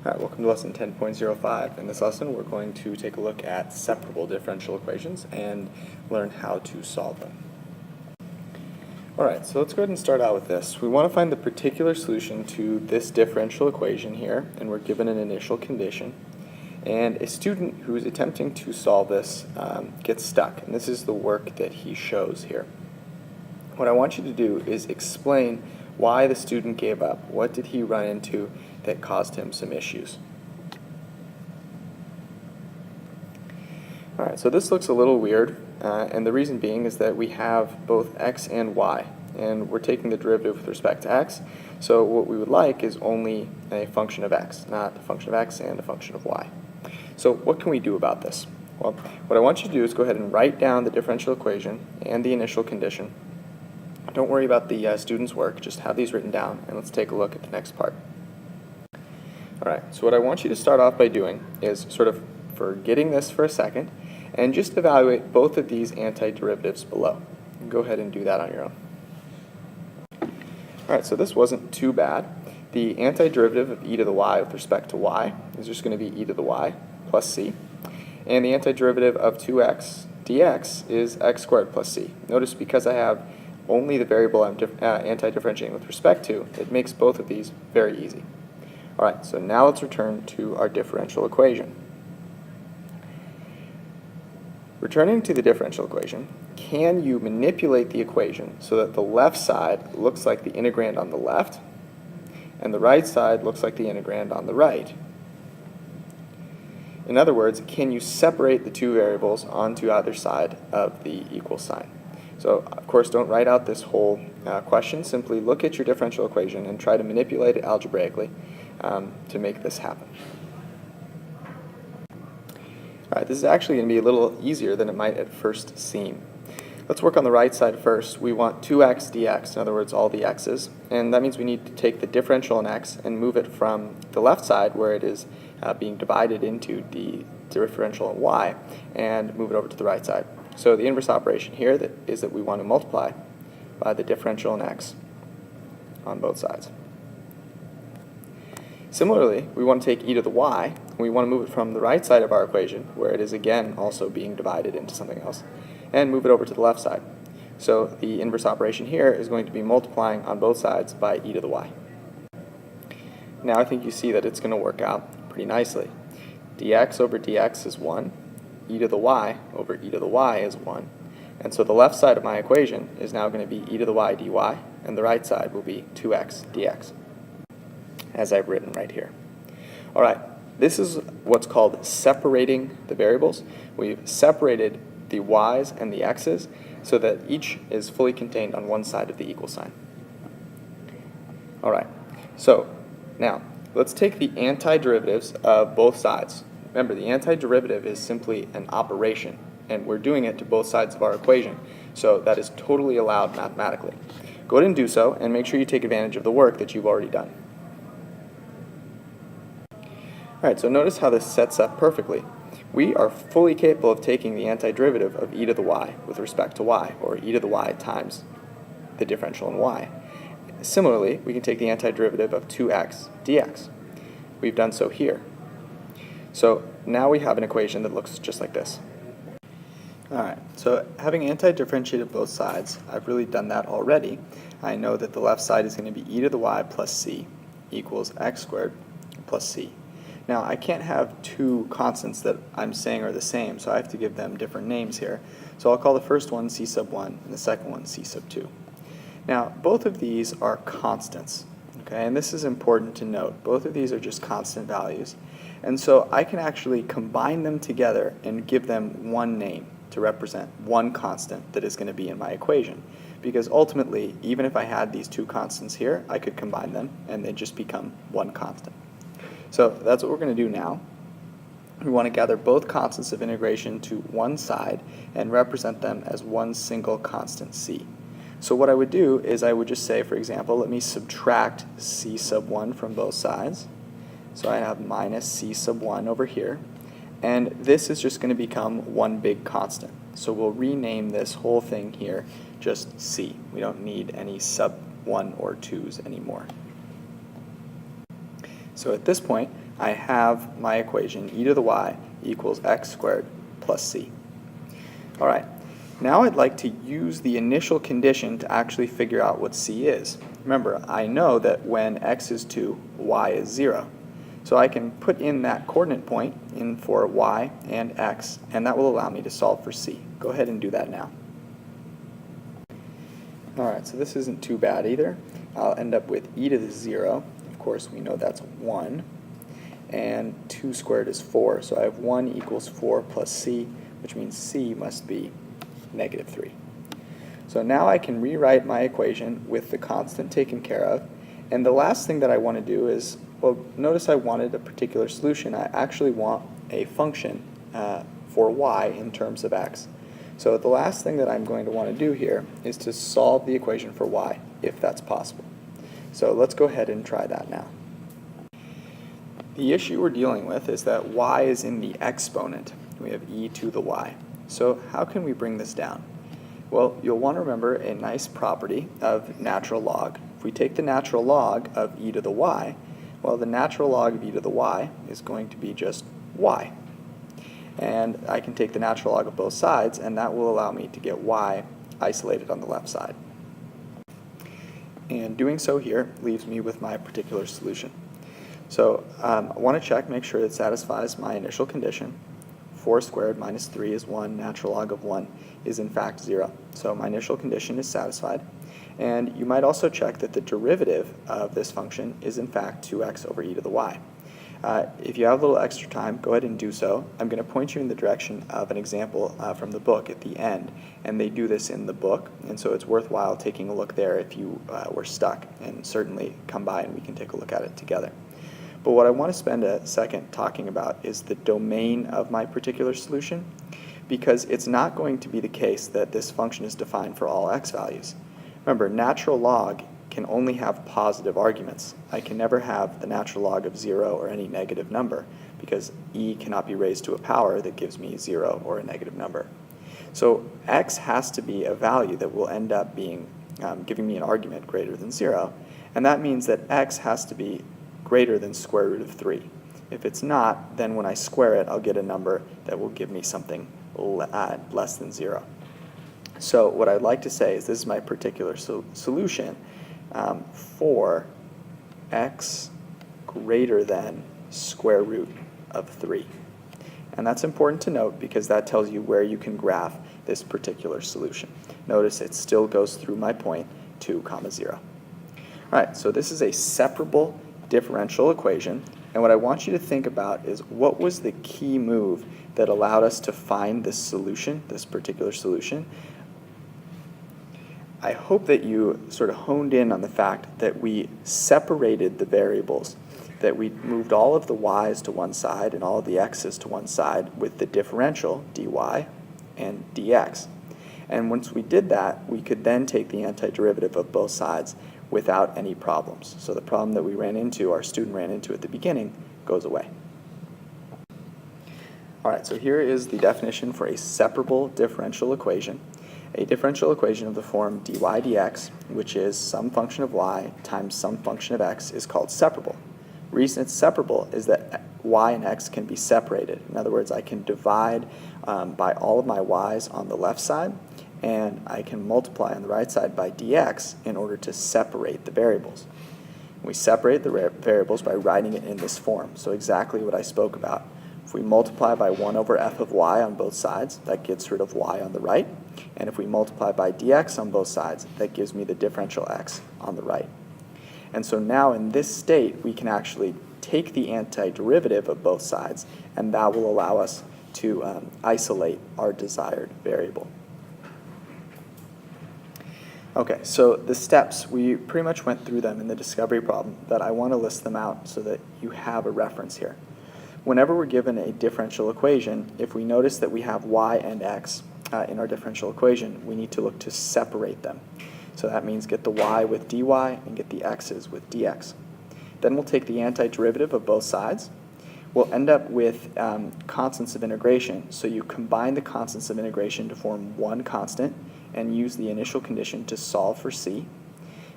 Alright, welcome to lesson 10.05. In this lesson we're going to take a look at separable differential equations and learn how to solve them. Alright, so let's go ahead and start out with this. We want to find the particular solution to this differential equation here, and we're given an initial condition. And a student who's attempting to solve this gets stuck, and this is the work that he shows here. What I want you to do is explain why the student gave up. What did he run into that caused him some issues? Alright, so this looks a little weird, and the reason being is that we have both x and y, and we're taking the derivative with respect to x, so what we would like is only a function of x, not a function of x and a function of y. So what can we do about this? Well, what I want you to do is go ahead and write down the differential equation and the initial condition. Don't worry about the student's work, just have these written down, and let's take a look at the next part. Alright, so what I want you to start off by doing is sort of forgetting this for a second, and just evaluate both of these antiderivatives below. Go ahead and do that on your own. Alright, so this wasn't too bad. The antiderivative of e to the y with respect to y is just going to be e to the y plus c, and the antiderivative of 2x dx is x squared plus c. Notice because I have only the variable I'm anti-differentiating with respect to, it makes both of these very easy. Alright, so now let's return to our differential equation. Returning to the differential equation, can you manipulate the equation so that the left side looks like the integrand on the left, and the right side looks like the integrand on the right? In other words, can you separate the two variables onto either side of the equal sign? So, of course, don't write out this whole question. Simply look at your differential equation and try to manipulate it algebraically to make this happen. Alright, this is actually going to be a little easier than it might at first seem. Let's work on the right side first. We want 2x dx, in other words, all the x's, and that means we need to take the differential in x and move it from the left side, where it is being divided into the differential in y, and move it over to the right side. So the inverse operation here is that we want to multiply by the differential in x on both sides. Similarly, we want to take e to the y, and we want to move it from the right side of our equation, where it is again also being divided into something else, and move it over to the left side. So the inverse operation here is going to be multiplying on both sides by e to the y. Now I think you see that it's going to work out pretty nicely. Dx over dx is 1. E to the y over e to the y is 1. And so the left side of my equation is now going to be e to the y dy, and the right side will be 2x dx, as I've written right here. Alright, this is what's called separating the variables. We've separated the y's and the x's so that each is fully contained on one side of the equal sign. Alright, so now let's take the antiderivatives of both sides. Remember, the antiderivative is simply an operation, and we're doing it to both sides of our equation, so that is totally allowed mathematically. Go ahead and do so, and make sure you take advantage of the work that you've already done. Alright, so notice how this sets up perfectly. We are fully capable of taking the antiderivative of e to the y with respect to y, or e to the y times the differential in y. Similarly, we can take the antiderivative of 2x dx. We've done so here. So now we have an equation that looks just like this. Alright, so having anti-differentiated both sides, I've really done that already. I know that the left side is going to be e to the y plus c equals x squared plus c. Now I can't have two constants that I'm saying are the same, so I have to give them different names here. So I'll call the first one c sub 1 and the second one c sub 2. Now both of these are constants, okay, and this is important to note. Both of these are just constant values. And so I can actually combine them together and give them one name to represent one constant that is going to be in my equation. Because ultimately, even if I had these two constants here, I could combine them and they just become one constant. So that's what we're going to do now. We want to gather both constants of integration to one side and represent them as one single constant c. So what I would do is I would just say, for example, let me subtract c sub 1 from both sides. So I have minus c sub 1 over here, and this is just going to become one big constant. So we'll rename this whole thing here just c. We don't need any sub 1 or 2's anymore. So at this point, I have my equation e to the y equals x squared plus c. All right, now I'd like to use the initial condition to actually figure out what c is. Remember, I know that when x is 2, y is 0. So I can put in that coordinate point in for y and x, and that will allow me to solve for c. Go ahead and do that now. All right, so this isn't too bad either. I'll end up with e to the 0. Of course, we know that's 1. And 2 squared is 4, so I have 1 equals 4 plus c, which means c must be negative 3. So now I can rewrite my equation with the constant taken care of. And the last thing that I want to do is, well, notice I wanted a particular solution. I actually want a function for y in terms of x. So the last thing that I'm going to want to do here is to solve the equation for y, if that's possible. So let's go ahead and try that now. The issue we're dealing with is that y is in the exponent. We have e to the y. So how can we bring this down? Well, you'll want to remember a nice property of natural log. If we take the natural log of e to the y, well, the natural log of e to the y is going to be just y. And I can take the natural log of both sides, and that will allow me to get y isolated on the left side. And doing so here leaves me with my particular solution. So I want to check, make sure it satisfies my initial condition. 4 squared minus 3 is 1, natural log of 1 is in fact 0. So my initial condition is satisfied. And you might also check that the derivative of this function is in fact 2x over e to the y. If you have a little extra time, go ahead and do so. I'm going to point you in the direction of an example from the book at the end, and they do this in the book, and so it's worthwhile taking a look there if you were stuck, and certainly come by and we can take a look at it together. But what I want to spend a second talking about is the domain of my particular solution, because it's not going to be the case that this function is defined for all x values. Remember, natural log can only have positive arguments. I can never have the natural log of 0 or any negative number, because e cannot be raised to a power that gives me 0 or a negative number. So x has to be a value that will end up being giving me an argument greater than 0, and that means that x has to be greater than square root of 3. If it's not, then when I square it, I'll get a number that will give me something less than 0. So what I'd like to say is this is my particular solution for x greater than square root of 3. And that's important to note because that tells you where you can graph this particular solution. Notice it still goes through my point 2, 0. All right, so this is a separable differential equation, and what I want you to think about is what was the key move that allowed us to find this solution, this particular solution. I hope that you sort of honed in on the fact that we separated the variables, that we moved all of the y's to one side and all of the x's to one side with the differential dy and dx. And once we did that, we could then take the antiderivative of both sides without any problems. So the problem that we ran into, our student ran into at the beginning, goes away. All right, so here is the definition for a separable differential equation. A differential equation of the form dy dx, which is some function of y times some function of x, is called separable. The reason it's separable is that y and x can be separated. In other words, I can divide by all of my y's on the left side, and I can multiply on the right side by dx in order to separate the variables. We separate the variables by writing it in this form, so exactly what I spoke about. If we multiply by 1 over f of y on both sides, that gets rid of y on the right, and if we multiply by dx on both sides, that gives me the differential x on the right. And so now in this state, we can actually take the antiderivative of both sides, and that will allow us to isolate our desired variable. Okay, so the steps, we pretty much went through them in the discovery problem, but I want to list them out so that you have a reference here. Whenever we're given a differential equation, if we notice that we have y and x in our differential equation, we need to look to separate them. So that means get the y with dy and get the x's with dx. Then we'll take the antiderivative of both sides. We'll end up with constants of integration. So you combine the constants of integration to form one constant and use the initial condition to solve for c.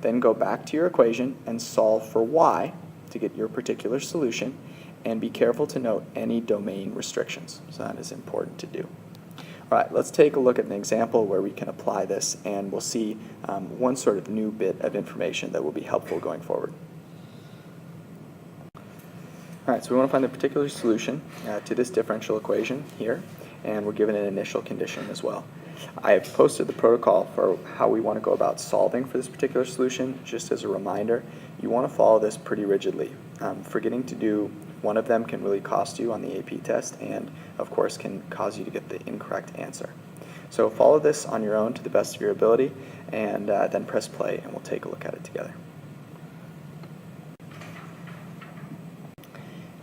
Then go back to your equation and solve for y to get your particular solution, and be careful to note any domain restrictions. So that is important to do. All right, let's take a look at an example where we can apply this, and we'll see one sort of new bit of information that will be helpful going forward. All right, so we want to find the particular solution to this differential equation here, and we're given an initial condition as well. I have posted the protocol for how we want to go about solving for this particular solution. Just as a reminder, you want to follow this pretty rigidly. Forgetting to do one of them can really cost you on the AP test, and of course can cause you to get the incorrect answer. So follow this on your own to the best of your ability, and then press play and we'll take a look at it together.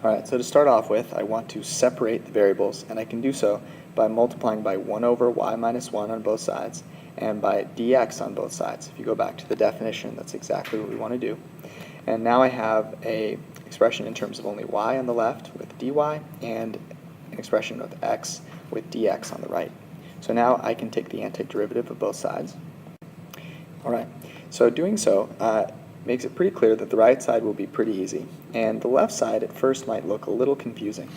Alright, so to start off with, I want to separate the variables, and I can do so by multiplying by 1 over y minus 1 on both sides and by dx on both sides. If you go back to the definition, that's exactly what we want to do. And now I have an expression in terms of only y on the left with dy, and an expression of x with dx on the right. So now I can take the antiderivative of both sides. Alright, so doing so makes it pretty clear that the right side will be pretty easy, and the left side at first might look a little confusing,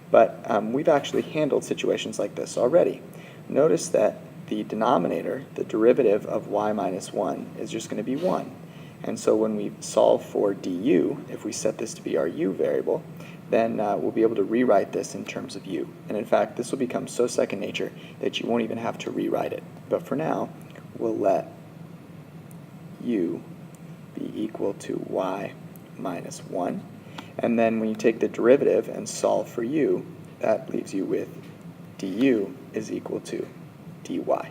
but we've actually handled situations like this already. Notice that the denominator, the derivative of y minus 1, is just going to be 1. And so when we solve for du, if we set this to be our u variable, then we'll be able to rewrite this in terms of u. And in fact, this will become so second nature that you won't even have to rewrite it. But for now, we'll let u be equal to y minus 1. And then when you take the derivative and solve for u, that leaves you with du is equal to dy.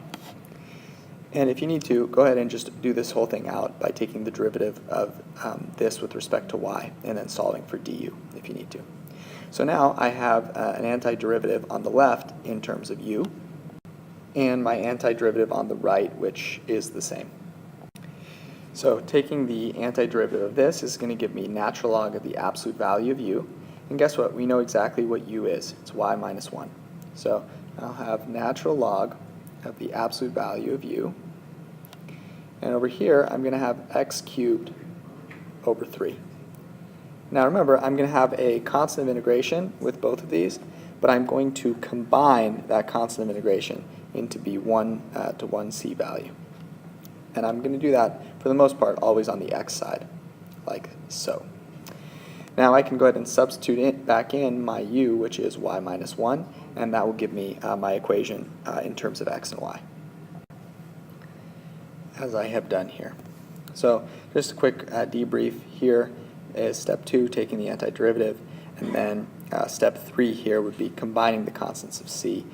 And if you need to, go ahead and just do this whole thing out by taking the derivative of this with respect to y and then solving for du if you need to. So now I have an antiderivative on the left in terms of u, and my antiderivative on the right, which is the same. So taking the antiderivative of this is going to give me natural log of the absolute value of u. And guess what? We know exactly what u is. It's y minus 1. So I'll have natural log of the absolute value of u. And over here, I'm going to have x cubed over 3. Now remember, I'm going to have a constant of integration with both of these, but I'm going to combine that constant of integration into be 1 to 1c value. And I'm going to do that, for the most part, always on the x side, like so. Now I can go ahead and substitute back in my u, which is y minus 1, and that will give me my equation in terms of x and y, as I have done here. So just a quick debrief. Here is step 2, taking the antiderivative, and then step 3 here would be combining the constants of c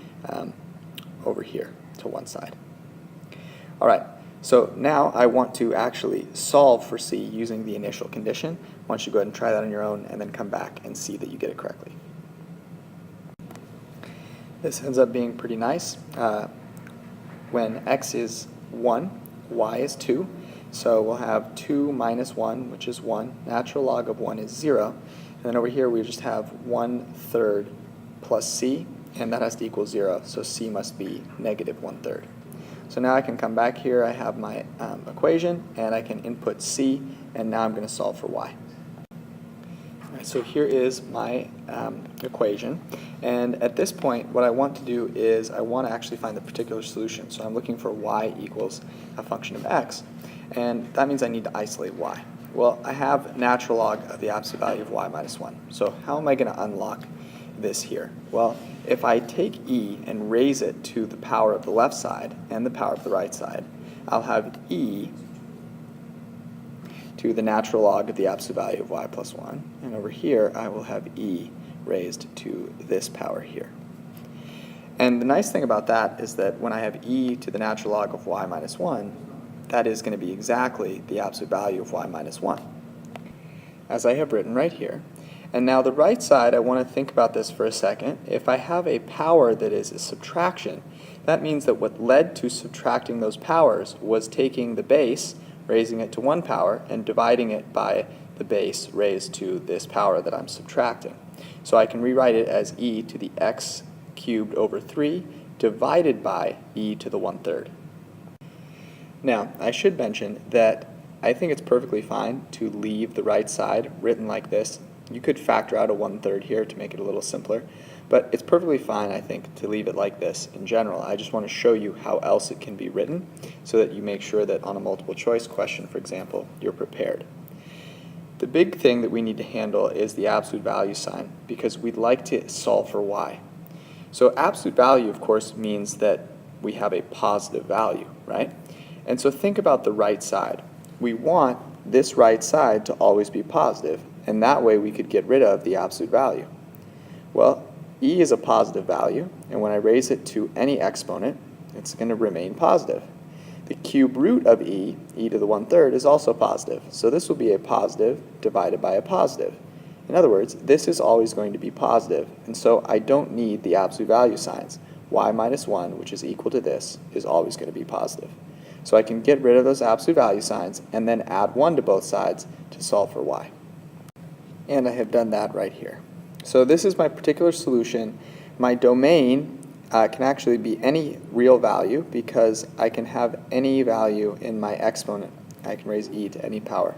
over here to one side. All right. So now I want to actually solve for c using the initial condition. I want you to go ahead and try that on your own and then come back and see that you get it correctly. This ends up being pretty nice. When x is 1, y is 2. So we'll have 2 minus 1, which is 1. Natural log of 1 is 0. And then over here we just have 1/3 plus c, and that has to equal 0. So c must be negative 1/3. So now I can come back here, I have my equation, and I can input c, and now I'm going to solve for y. All right, so here is my equation, and at this point what I want to do is I want to actually find the particular solution. So I'm looking for y equals a function of x, and that means I need to isolate y. Well, I have natural log of the absolute value of y minus 1. So how am I going to unlock this here? Well, if I take e and raise it to the power of the left side and the power of the right side, I'll have e to the natural log of the absolute value of y plus 1. And over here, I will have e raised to this power here. And the nice thing about that is that when I have e to the natural log of y minus 1, that is going to be exactly the absolute value of y minus 1, as I have written right here. And now the right side, I want to think about this for a second. If I have a power that is a subtraction, that means that what led to subtracting those powers was taking the base, raising it to 1 power, and dividing it by the base raised to this power that I'm subtracting. So I can rewrite it as e to the x cubed over 3 divided by e to the 1/3. Now, I should mention that I think it's perfectly fine to leave the right side written like this. You could factor out a 1/3 here to make it a little simpler, but it's perfectly fine, I think, to leave it like this in general. I just want to show you how else it can be written so that you make sure that on a multiple choice question, for example, you're prepared. The big thing that we need to handle is the absolute value sign, because we'd like to solve for y. So absolute value, of course, means that we have a positive value, right? And so think about the right side. We want this right side to always be positive, and that way we could get rid of the absolute value. Well, e is a positive value, and when I raise it to any exponent, it's going to remain positive. The cube root of e to the 1/3, is also positive, so this will be a positive divided by a positive. In other words, this is always going to be positive, and so I don't need the absolute value signs. Y minus 1, which is equal to this, is always going to be positive. So I can get rid of those absolute value signs and then add 1 to both sides to solve for y. And I have done that right here. So this is my particular solution. My domain can actually be any real value because I can have any value in my exponent. I can raise e to any power.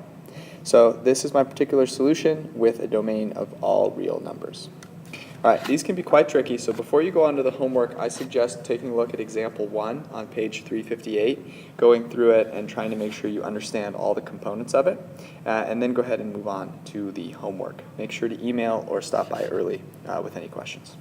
So this is my particular solution with a domain of all real numbers. All right, these can be quite tricky, so before you go on to the homework, I suggest taking a look at example 1 on page 358, going through it and trying to make sure you understand all the components of it, and then go ahead and move on to the homework. Make sure to email or stop by early with any questions.